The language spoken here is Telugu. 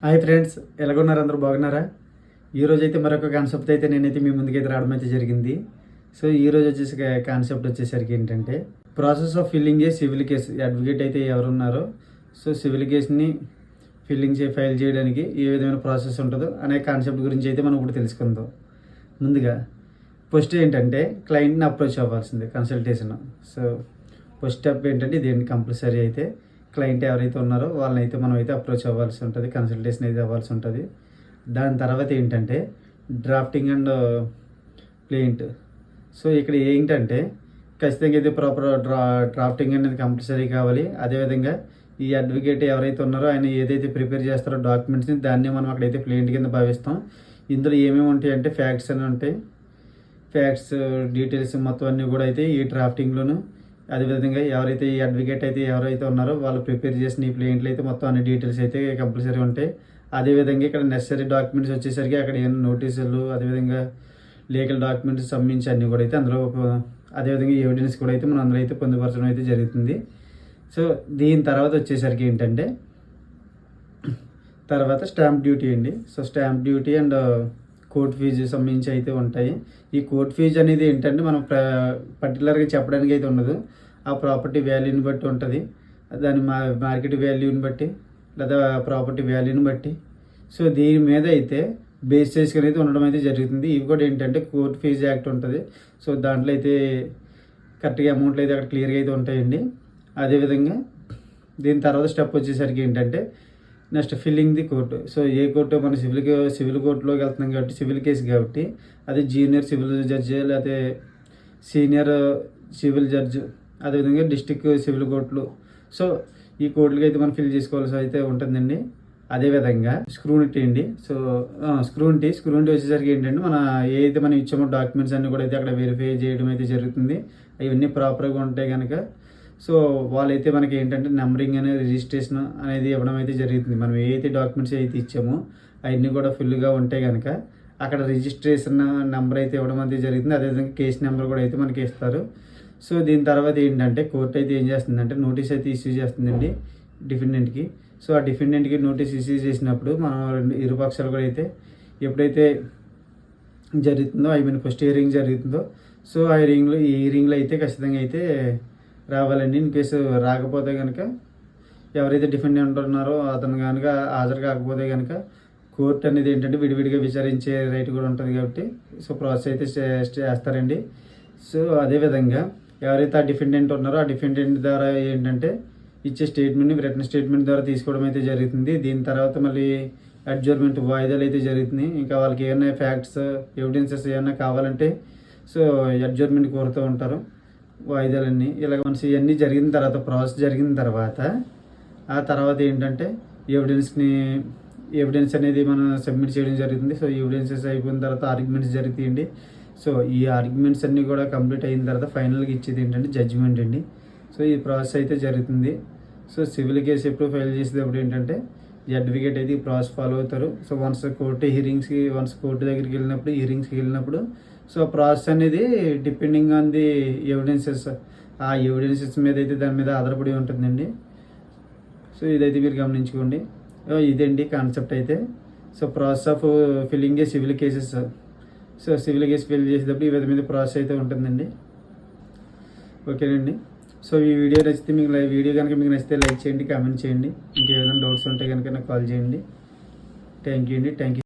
Hi friends, ఎలాగున్నారు? అందరూ బాగున్నారా? ఈరోజు అయితే మరొక కాన్సెప్ట్ అయితే నేనైతే మీ ముందుకైతే రావడం అయితే జరిగింది. సో ఈరోజు వచ్చేసి కాన్సెప్ట్ వచ్చేసరికి ఏంటంటే process of filling A civil case. Advocate అయితే ఎవరున్నారో సో సివిల్ కేసుని ఫైల్ చేయడానికి ఏ విధమైన ప్రాసెస్ ఉంటుందో అనే కాన్సెప్ట్ గురించి అయితే మనం ఇప్పుడు తెలుసుకుందాం. ముందుగా ఫస్ట్ ఏంటంటే క్లయింట్ని అప్రోచ్ అవ్వాల్సిందే కన్సల్టేషన్. సో ఫస్ట్ స్టెప్ ఏంటంటే ఇదేంటి కంపల్సరీ అయితే క్లయింట్ ఎవరైతే ఉన్నారో వాళ్ళని అయితే మనం అయితే అప్రోచ్ అవ్వాల్సి ఉంటుంది, కన్సల్టేషన్ అయితే అవ్వాల్సి ఉంటుంది. దాని తర్వాత ఏంటంటే డ్రాఫ్టింగ్ అండ్ ప్లేయింట్. సో ఇక్కడ ఏంటంటే ఖచ్చితంగా అయితే ప్రాపర్ డ్రాఫ్టింగ్ అనేది కంపల్సరీ కావాలి. అదేవిధంగా ఈ అడ్వకేట్ ఎవరైతే ఉన్నారో ఆయన ఏదైతే ప్రిపేర్ చేస్తారో డాక్యుమెంట్స్ని దాన్ని మనం అక్కడైతే ప్లేయింట్ కింద భావిస్తాం. ఇందులో ఏమేమి ఉంటాయి అంటే ఫ్యాక్ట్స్ అని ఉంటాయి, ఫ్యాక్ట్స్ డీటెయిల్స్ మొత్తం అన్నీ కూడా అయితే ఈ డ్రాఫ్టింగ్లోను. అదేవిధంగా ఎవరైతే ఈ అడ్వకేట్ అయితే ఎవరైతే ఉన్నారో వాళ్ళు ప్రిపేర్ చేసిన ఈ ప్లేయింట్లు అయితే మొత్తం అన్ని డీటెయిల్స్ అయితే కంపల్సరీ ఉంటాయి. అదేవిధంగా ఇక్కడ నెసరీ డాక్యుమెంట్స్ వచ్చేసరికి అక్కడ ఏమైనా నోటీసులు, అదేవిధంగా లీగల్ డాక్యుమెంట్స్ సంబంధించి అన్నీ కూడా అయితే అందులో, అదేవిధంగా ఎవిడెన్స్ కూడా అయితే మనం అందులో అయితే పొందుపరచడం అయితే జరుగుతుంది. సో దీని తర్వాత వచ్చేసరికి ఏంటంటే తర్వాత స్టాంప్ డ్యూటీ అండి. So stamp duty and court fees సంబంధించి అయితే ఉంటాయి. ఈ కోర్ట్ ఫీజు అనేది ఏంటంటే మనం పర్టికులర్గా చెప్పడానికి అయితే ఉండదు. ఆ ప్రాపర్టీ వాల్యూని బట్టి ఉంటుంది, దాని మార్కెట్ వాల్యూని బట్టి లేదా ప్రాపర్టీ వాల్యూని బట్టి. సో దీని మీద అయితే బేస్ చేసుకుని అయితే ఉండడం అయితే జరుగుతుంది. ఇవి కూడా ఏంటంటే కోర్ట్ ఫీజు యాక్ట్ ఉంటుంది. సో దాంట్లో అయితే కరెక్ట్గా అమౌంట్లు అయితే అక్కడ క్లియర్గా అయితే ఉంటాయండి. అదేవిధంగా దీని తర్వాత స్టెప్ వచ్చేసరికి ఏంటంటే next filling the court. So A court మన సివిల్ కోర్టులోకి వెళ్తున్నాం కాబట్టి సివిల్ కేసు కాబట్టి అది జూనియర్ సివిల్ జడ్జి లేకపోతే సీనియర్ సివిల్ జడ్జి, అదేవిధంగా డిస్టిక్ సివిల్ కోర్టులు. సో ఈ కోర్టులకి అయితే మనం ఫిల్ చేసుకోవాల్సి అయితే ఉంటుందండి. అదేవిధంగా స్క్రూనిటీ అండి. సో స్క్రూనిటీ వచ్చేసరికి ఏంటంటే ఏదైతే మనం ఇచ్చామో డాక్యుమెంట్స్ అన్నీ కూడా అయితే అక్కడ వెరిఫై చేయడం అయితే జరుగుతుంది. అవన్నీ ప్రాపర్గా ఉంటాయి కనుక సో వాళ్ళైతే మనకి ఏంటంటే నెంబరింగ్ అనేది రిజిస్ట్రేషన్ అనేది ఇవ్వడం అయితే జరుగుతుంది. మనం ఏదైతే డాక్యుమెంట్స్ అయితే ఇచ్చామో అవన్నీ కూడా ఫుల్గా ఉంటాయి కనుక అక్కడ రిజిస్ట్రేషన్ నెంబర్ అయితే ఇవ్వడం అయితే జరుగుతుంది. అదేవిధంగా కేసు నెంబర్ కూడా అయితే మనకి ఇస్తారు. సో దీని తర్వాత ఏంటంటే కోర్టు అయితే ఏం చేస్తుందంటే నోటీస్ అయితే ఇష్యూ చేస్తుందండి డిఫెండెంట్కి. సో ఆ డిఫెండెంట్కి నోటీస్ ఇష్యూ చేసినప్పుడు మనం ఇరుపక్షాలు కూడా అయితే ఎప్పుడైతే జరుగుతుందో ఫస్ట్ హియరింగ్ జరుగుతుందో సో ఆ హియరింగ్లో అయితే ఖచ్చితంగా అయితే రావాలండి. ఇన్ కేసు రాకపోతే కనుక ఎవరైతే డిఫెండెంట్ ఉన్నారో అతను కనుక హాజరు కాకపోతే కనుక కోర్టు అనేది ఏంటంటే విడివిడిగా విచారించే రైట్ కూడా ఉంటుంది కాబట్టి సో ప్రాసెస్ అయితే చేస్తారండి. సో అదేవిధంగా ఎవరైతే ఆ డిఫెండెంట్ ఉన్నారో ఆ డిఫెండెంట్ ద్వారా ఏంటంటే ఇచ్చే స్టేట్మెంట్ని రిటర్న్ స్టేట్మెంట్ ద్వారా తీసుకోవడం అయితే జరుగుతుంది. దీని తర్వాత మళ్ళీ అడ్జర్మెంట్ వాయిదాలు అయితే జరుగుతుంది. ఇంకా వాళ్ళకి ఏమైనా ఫ్యాక్ట్స్ ఎవిడెన్సెస్ ఏమైనా కావాలంటే సో అడ్జర్మెంట్ కోరుతూ ఉంటారు వాయిదాలన్నీ. ఇలాగ మనసు ఇవన్నీ జరిగిన తర్వాత ప్రాసెస్ జరిగిన తర్వాత ఆ తర్వాత ఏంటంటే ఎవిడెన్స్ అనేది మనం సబ్మిట్ చేయడం జరుగుతుంది. సో ఎవిడెన్సెస్ అయిపోయిన తర్వాత ఆర్గ్యుమెంట్స్ జరుగుతాయండి. సో ఈ ఆర్గ్యుమెంట్స్ అన్నీ కూడా కంప్లీట్ అయిన తర్వాత ఫైనల్గా ఇచ్చేది ఏంటంటే జడ్జిమెంట్ అండి. సో ఈ ప్రాసెస్ అయితే జరుగుతుంది. సో సివిల్ కేసు ఎప్పుడు ఫైల్ చేసేటప్పుడు ఏంటంటే ఈ అడ్వకేట్ అయితే ఈ ప్రాసెస్ ఫాలో అవుతారు. సో వన్స్ కోర్టు దగ్గరికి వెళ్ళినప్పుడు సో ప్రాసెస్ అనేది డిపెండింగ్ ఆన్ ది ఎవిడెన్సెస్, ఆ ఎవిడెన్సెస్ మీద అయితే దాని మీద ఆధారపడి ఉంటుందండి. సో ఇదైతే మీరు గమనించుకోండి. ఇదండి కాన్సెప్ట్ అయితే. So process of filling A civil cases. So civil case fill చేసేటప్పుడు ఈ విధమైన ప్రాసెస్ అయితే ఉంటుందండి. ఓకేనండి. సో ఈ వీడియో నచ్చితే వీడియో కనుక మీకు నచ్చితే లైక్ చేయండి, కామెంట్ చేయండి. ఇంకేదైనా డౌట్స్ ఉంటే కనుక నాకు కాల్ చేయండి. థ్యాంక్ యూ అండి. Thank you.